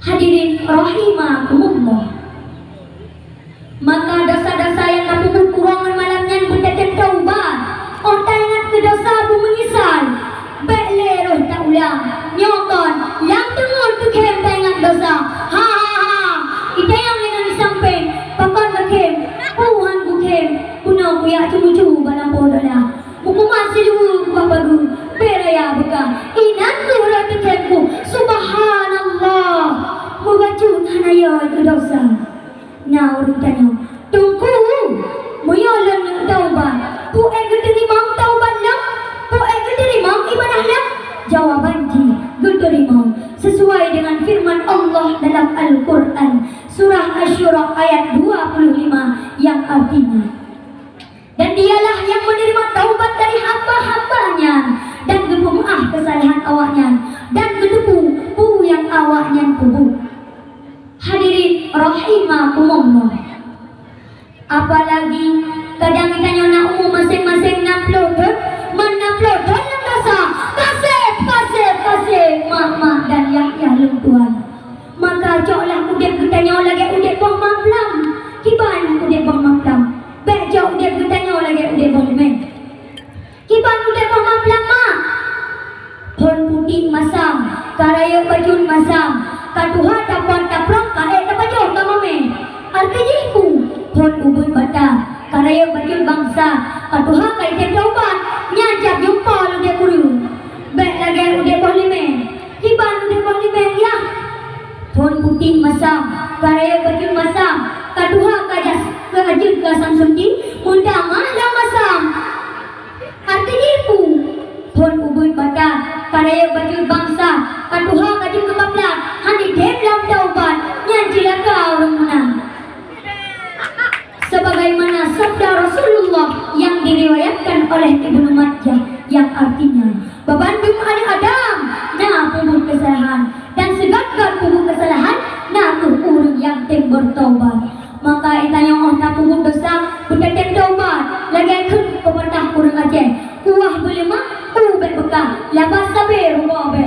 Hadirin rahimakumullah. Maka dosa-dosa yang napupuh kurangan malamnya bertetap taubat. Orang ingat ke dosa bu menyesal. Bekleruh tak ulang. Nyokon yang tengok tu kem tak ingat dosa. Ha ha ha. Ita yang dengan disamping. Papan bakem. Puhan ku kem. Puno ku ya cumu-cumu balang bodoh lah. Buku masih dulu babagu. Beraya buka. Inan ku ratu kemku. Subhanallah. Mubacun hanaya itu dosa. Nah orang tanya, tunggu, muyalan yang taubat. Pu terima taubat lah, pu terima ibadah lah. Jawaban terima sesuai dengan firman Allah dalam Al-Quran surah Asy-Syura ayat 25 yang artinya, dan dialah yang menerima taubat dari hamba-hambanya dan maaf kesalahan awaknya dan gedepu yang awaknya kubur. Hadirin rahimakumullah. Apalagi kadang kita nyona umum masing-masing upload dalam dosa kasih mak dan Yahya lumpuan. Maka coklah udep kita nyola lagi udep bang maplam. Kiban udep bang maplam. Bejo udep kita nyola lagi udep bang men. Kiban udep bang maplam mak. Pon putih masam, karaya bajun masam. Katuha dapat taprang kae dapat jauh kamame. Artinya iku pon ubun bata karaya bajun bangsa. Katuha kai tem taubat nyajak jumpa lu dia kuriu. Baik lagi udah parlimen. Hiban udah parlimen ya. Pon putih masam karaya bajun masam. Katuha kajas keajun ke Samsudi undang lah masam. Artinya iku pon ubun bata karaya bajun bangsa. Katuha kajun ke bablat. Hani dalam taubat yang cilaka orang menang. Sebagaimana sabda Rasulullah yang diriwayatkan oleh Ibnu Majah yang artinya, babandung ada Adam, nah pupuk kesalahan dan segatkan pupuk kesalahan, nah kurung yang tem bertaubat. Maka itanya oh tak pupuk dosa, bertetem taubat, lagi ikut pemerintah kurung Aceh. Kuah belima, ubek bekah, labas sabar rumah be.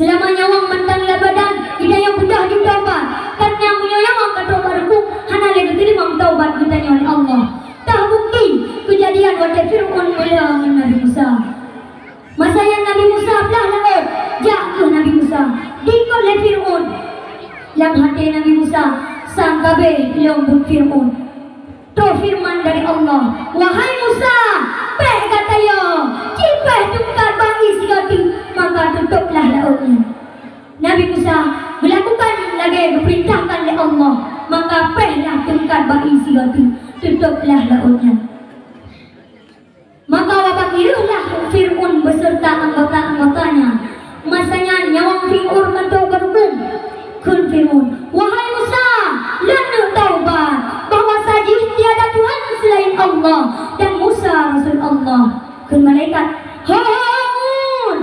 Selama nyawang mentang labadan, ida yang mudah ditaubat. Karena punya nyawang kata baruku, hana lagi terima taubat ditanya oleh Allah. Tak bukti kejadian wajah Fir'aun melawan Nabi Musa. Masa yang Nabi Musa belah laut, jatuh Nabi Musa. Dikau oleh Fir'aun. Yang hati Nabi Musa, sang kabeh lembut Fir'aun. Tu firman dari Allah, wahai Musa, peh kata ya, cipeh tungkar bagi sigati, maka tutuplah lautnya. Nabi Musa melakukan lagi diperintahkan oleh Allah, maka pehlah tungkar bagi sigati, tutuplah lautnya. Maka wabakiruhlah Fir'aun beserta anggota-anggotanya. Masanya nyawang Fir'aun mentau berhukum. Kun Fir'aun, wahai Musa, lanu taubat bahwa saja tiada Tuhan selain Allah dan Musa Rasul Allah. Kun malaikat, Harun,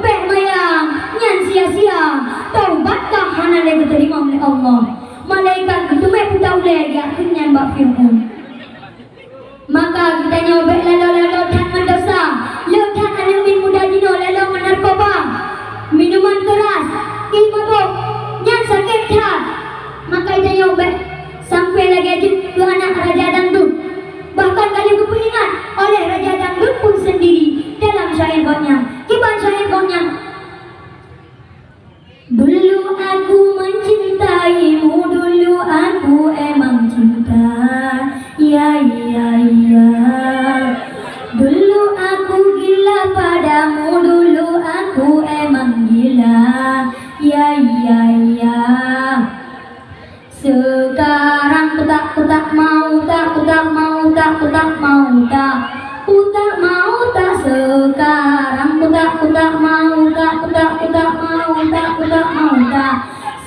bek mayang, nyan sia-sia, taubatkah hana lagi terima oleh Allah. Malaikat itu mek putau lagi akhirnya mbak Fir'aun. Maka kita nyobek lalu dan mendosa, lekan anak min muda jino lalu menarkoba, minuman keras, mabuk, yang sakit hati. Maka kita nyobek sampai lagi aja ke anak Raja Dangdut. Bahkan kali kepingat oleh Raja Dangdut pun sendiri dalam syair bawnya. Kiban syair bawnya. Dulu aku mencintaimu, dulu aku emang cinta. Ya. Dulu aku gila padamu, dulu aku emang gila. Ya. Sekarang ku tak mau tak. Sekarang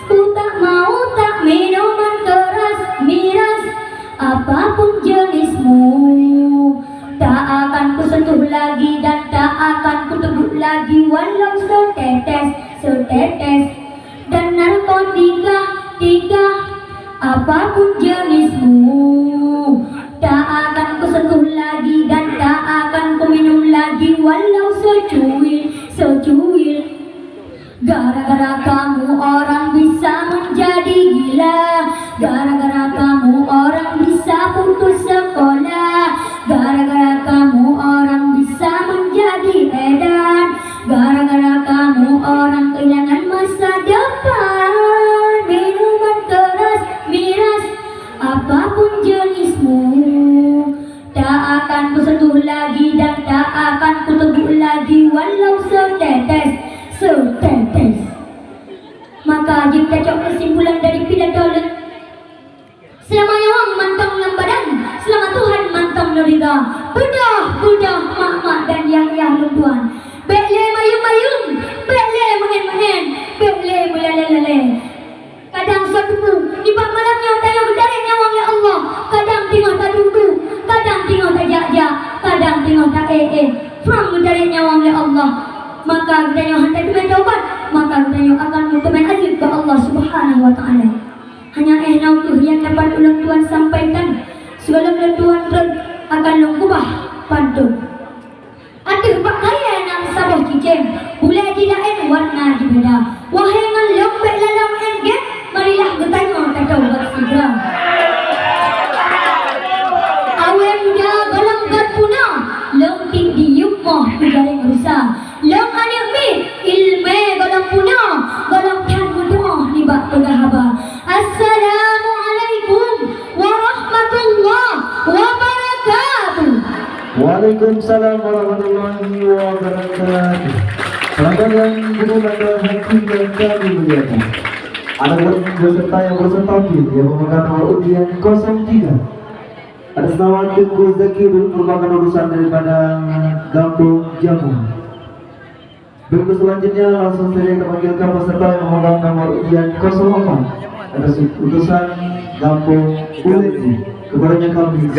ku tak mau tak minuman keras miras apapun jenismu. Tak akan ku sentuh lagi dan tak akan ku teguh lagi walau setetes dan narkotika apapun jenismu. Tak akan ku sentuh lagi dan tak akan ku minum lagi walau secuil Gara-gara kamu orang bisa menjadi gila. Gara-gara kamu orang bisa putus sekolah. Gara-gara kamu orang bisa menjadi edan. Gara-gara kamu orang kehilangan masa depan. Minuman keras, miras, apapun jenismu, tak akan ku sentuh lagi dan tak akan ku teguh lagi walau setetes, setetes. Maka jika cok kesimpulan dari pidato selamanya wang mantong dalam badan, selama Tuhan mantong nerida. Budah mak dan yang lunduan. Bekle mayung-mayung, bekle mengen-mengen, bekle melale-lale. Kadang suatu di bak malamnya tayo dari nyawang ya Allah. Kadang tengok tak duduk, kadang tengok tak jak-jak, kadang tengok tak from dari nyawang ya Allah. Maka kita yang hantar dengan jawaban, maka kita yang akan mengumpulkan azib ke Allah Subhanahu wa taala. Hanya tuh yang dapat ulang Tuhan sampaikan. Segala Tuhan akan lengkubah pantun. Aduh pak kaya nak sabah cicem, boleh dilain warna di beda. Wahai ngan lombek lalam engget, marilah bertanya kata buat segera. Awem muda golong puna, longtik di yukmoh kujaring rusa. Long anak mi ilme golong puna, golong tan mudoh libak pegahaba. Assalamualaikum warahmatullahi wabarakatuh. Waalaikumsalam warahmatullahi wabarakatuh. Selamat yang menggunakan hati dan kami muliakan. Ada peserta yang bersertapi yang memegang nomor undian 03. Atas nama Tengku Zakirul merupakan urusan daripada Kampung Jamu. Berikut selanjutnya langsung saja kita panggilkan peserta yang memegang nomor undian 04. Atas utusan Kampung Uleti. Kepadanya kami